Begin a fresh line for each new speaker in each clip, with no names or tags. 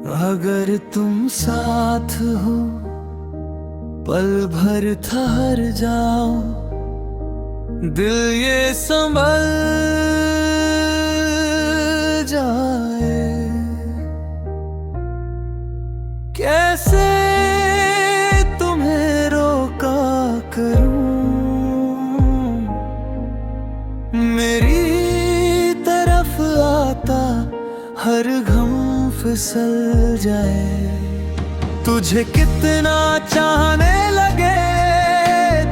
अगर तुम साथ हो पल भर ठहर जाओ, दिल ये संभल जाए। कैसे तुम्हें रोका करूं, मेरी तरफ आता हर घम फिसल जाए। तुझे कितना चाहने लगे,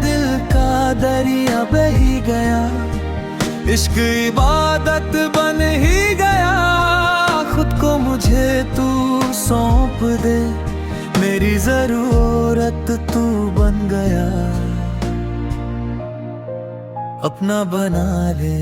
दिल का दरिया बही गया। इश्क इबादत बन ही गया, खुद को मुझे तू सौंप दे। मेरी जरूरत तू बन गया, अपना बना ले।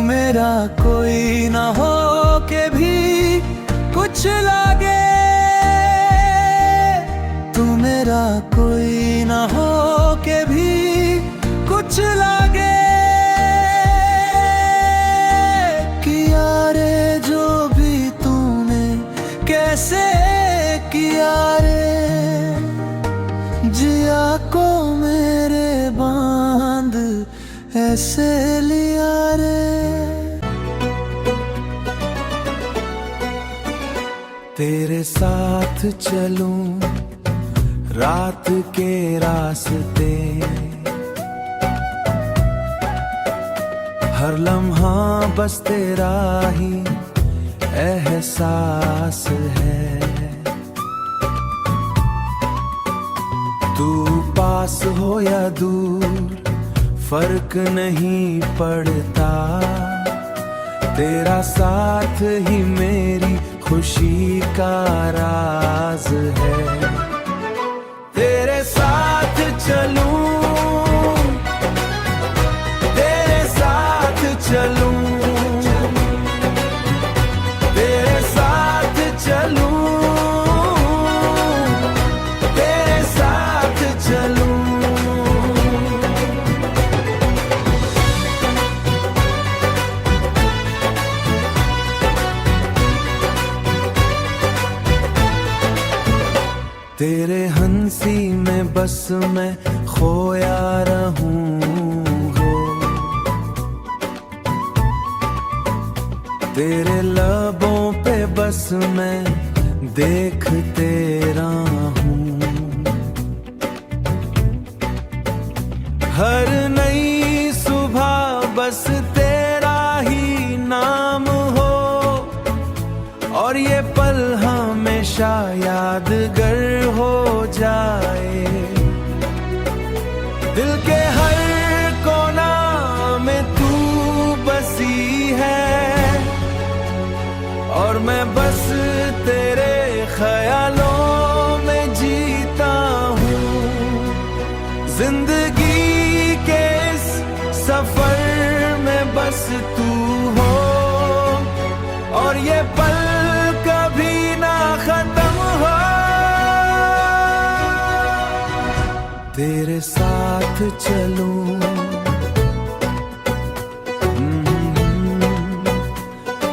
मेरा कोई ना हो के भी कुछ लागे, तू मेरा कोई ना हो के भी कुछ लागे। किया रे जो भी तूने कैसे किया रे, जिया को मेरे बांध ऐसे लिया रे। तेरे साथ चलूं रात के रास्ते, हर लम्हा बस तेरा ही एहसास है। तू पास हो या दूर फर्क नहीं पड़ता, तेरा साथ ही मेरी खुशी का राज है। तेरे साथ चलूं, तेरे साथ चलूं, तेरे साथ चलूं, तेरे साथ चलूं। तेरे हंसी में बस मैं खोया रहूं हो, तेरे लबों पे बस मैं देखते रहूं। हर नई सुबह बस तेरा ही नाम हो, और ये पल हमेशा यादगार हो जाए। दिल के हर कोना में तू बसी है, और मैं बस तेरे ख्यालों में जीता हूँ। जिंदगी के इस सफर में बस तू हो, और ये पल कभी ना खत्म हो। तेरे साथ चलूं,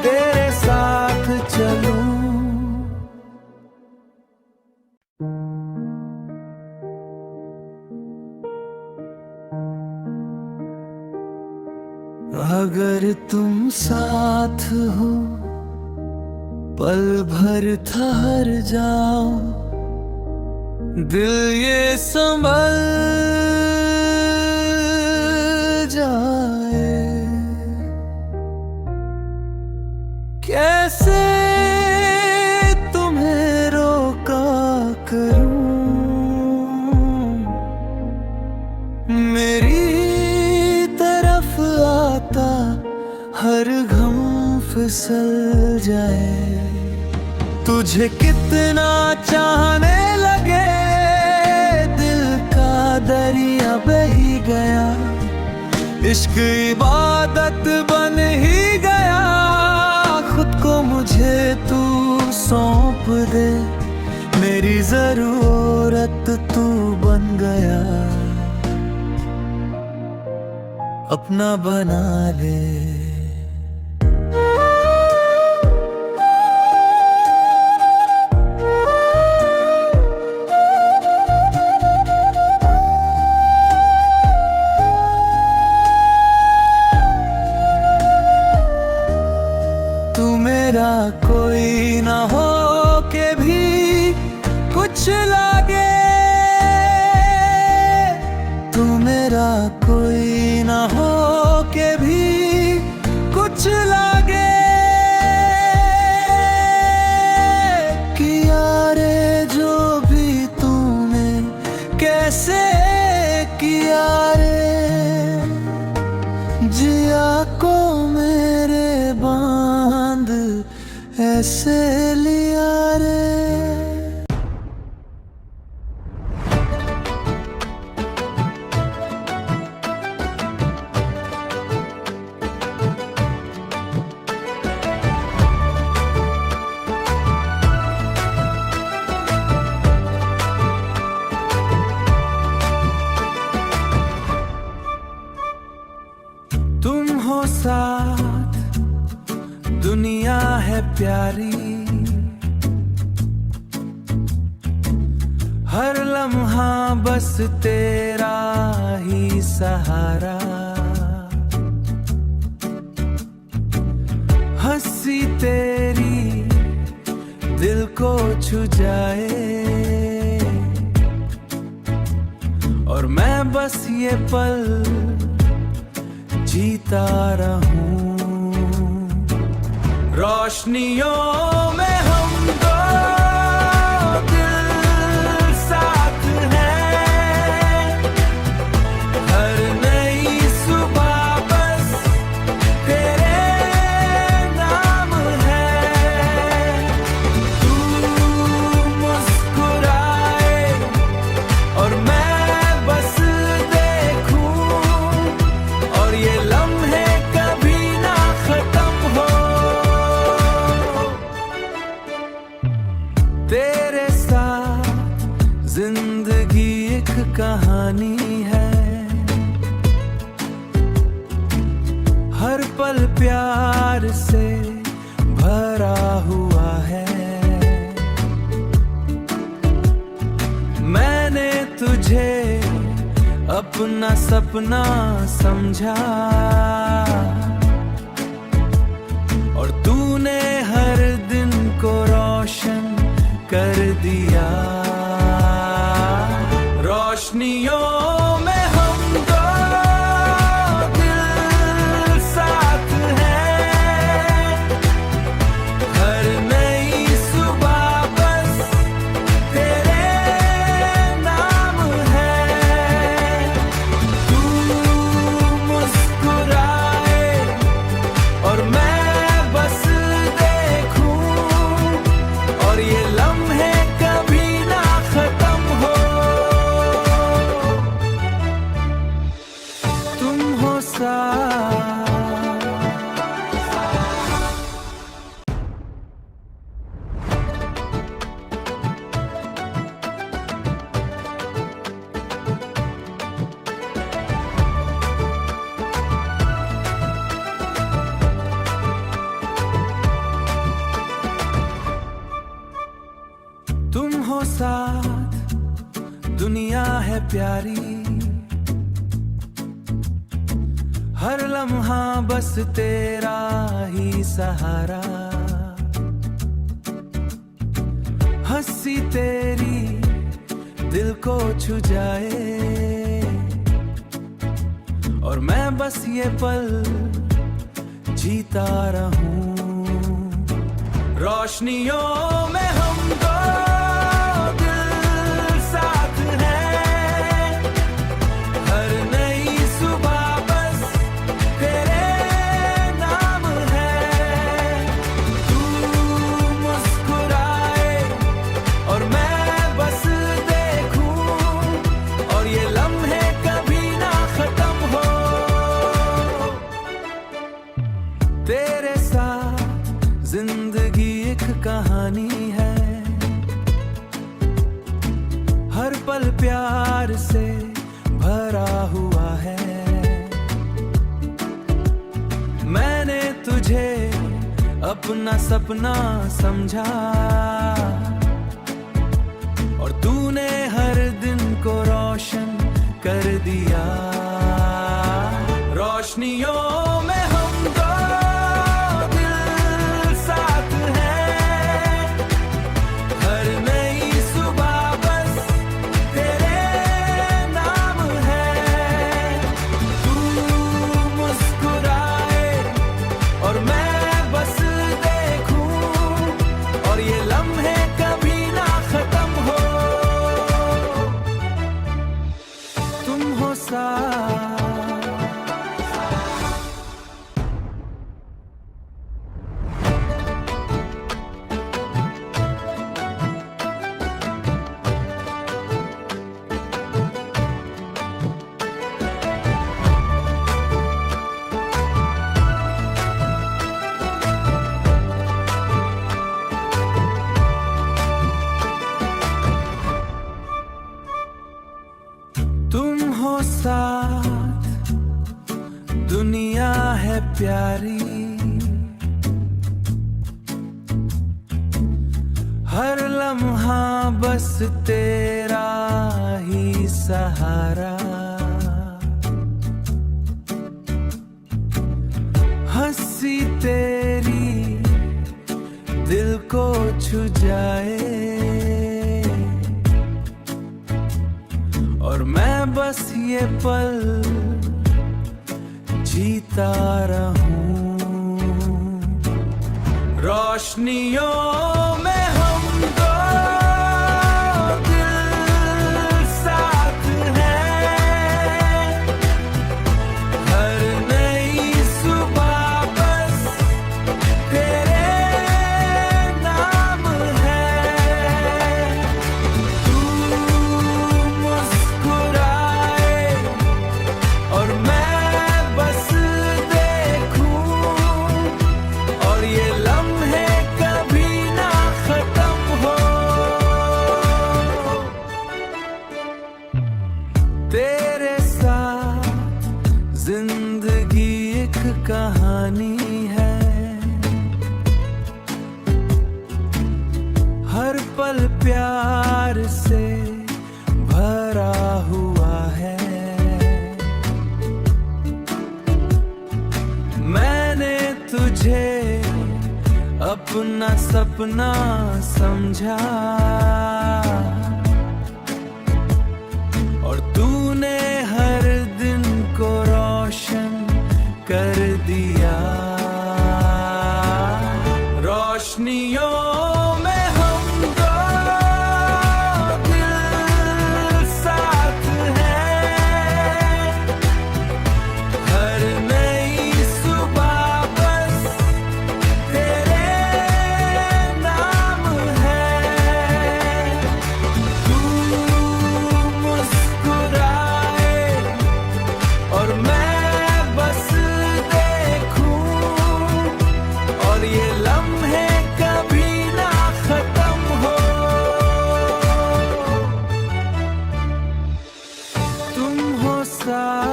तेरे साथ चलूं। अगर तुम साथ हो पल भर ठहर जाओ, दिल ये संभल जाए। कैसे तुम्हें रोका करूं, मेरी तरफ आता हर घम फिसल जाए। तुझे कितना चाहने लगे, दिल का दरिया बही गया। इश्क इबादत बन ही गया, खुद को मुझे मुझे तू सौंप दे, मेरी जरूरत तू बन गया, अपना बना ले। तू मेरा कोई ना हो के भी कुछ लागे, तू मेरा कोई ना हो के भी कुछ लागे। किया रे जो भी तूने कैसे किया रे, जिया को मेरे बांध ऐसे लिया रे। तुम हो साथ, दुनिया है प्यारी, हर लम्हा बस तेरा ही सहारा। हंसी तेरी दिल को छू जाए, और मैं बस ये पल जीता रहूं। रोशनियों में हम दो दिल साथ हैं, हर नई सुबह बस तेरे नाम है। तू मुस्कुराए और मैं बस देखूं, और ये लम्हे कभी ना खत्म हो। तेरे साथ जिंदगी एक कहानी है, हर पल प्यार से भरा हुआ है। मैंने तुझे अपना सपना समझा, और तूने हर दिन को रोशन कर दिया। रोशनियों में हम दो दिल साथ हैं, हर नई सुबह बस तेरे नाम है। तू मुस्कुराए और मैं बस देखूं, और ये लम्हे कभी ना खत्म हो। तुम हो साथ। तुम हो साथ, दुनिया है प्यारी, हर लम्हा बस तेरा ही सहारा। हंसी तेरी दिल को छू जाए, और मैं बस ये पल जीता रहूं। रोशनियों में हम दो दिल साथ हैं, हर नई सुबह बस तेरे नाम है। तू मुस्कुराए और मैं बस देखूं, और ये लम्हे कभी ना खत्म हो। तेरे साथ जिंदगी पल प्यार से भरा हुआ है। मैंने तुझे अपना सपना समझा और तूने हर दिन को रोशन कर दिया। रोशनियों में हम दो दिल साथ हैं, हर नई सुबह बस तेरे नाम है। तू मुस्कुराए और मैं बस देखूं, और ये लम्हे कभी ना खत्म हो। तुम हो साथ, तुम हो साथ, दुनिया है प्यारी। हर लम्हा बस तेरा ही सहारा। हंसी तेरी दिल को छू जाए और मैं बस ये पल जीता रहूं। रोशनियों में हम दो दिल साथ हैं, हर नई सुबह बस तेरे नाम है। तू मुस्कुराए और मैं बस देखूं, और ये लम्हे कभी ना खत्म हो। तेरे साथ जिंदगी एक कहानी है, हर पल प्यार से भरा हुआ है। मैंने तुझे अपना सपना समझा और तूने हर दिन को रोशन कर दिया। रोशनियों में हम दो दिल साथ हैं, हर नई सुबह बस तेरे नाम है। तू मुस्कुराए और मैं बस देखूं, और ये लम्हे कभी ना खत्म हो। तुम हो साथ,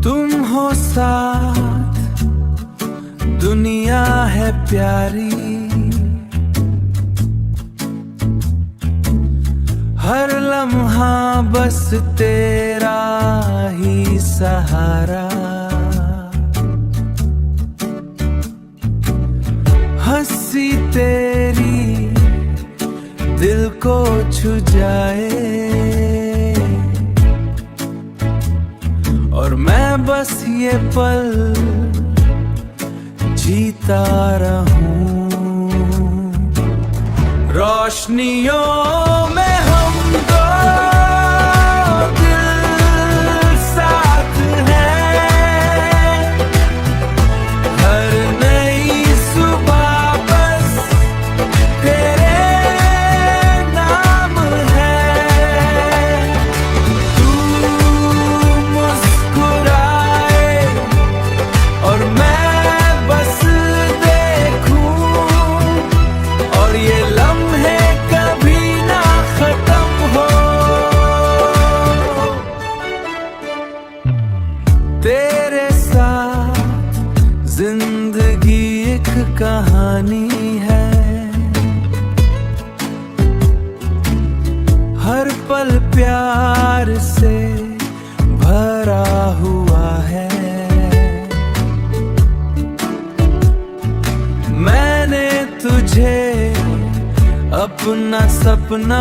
तुम हो साथ, दुनिया है प्यारी। हर लम्हा बस तेरा ही सहारा। हंसी तेरी दिल को छू जाए और मैं बस ये पल जीता रहूं। रोशनियों में हम दो हर पल प्यार से भरा हुआ है। मैंने तुझे अपना सपना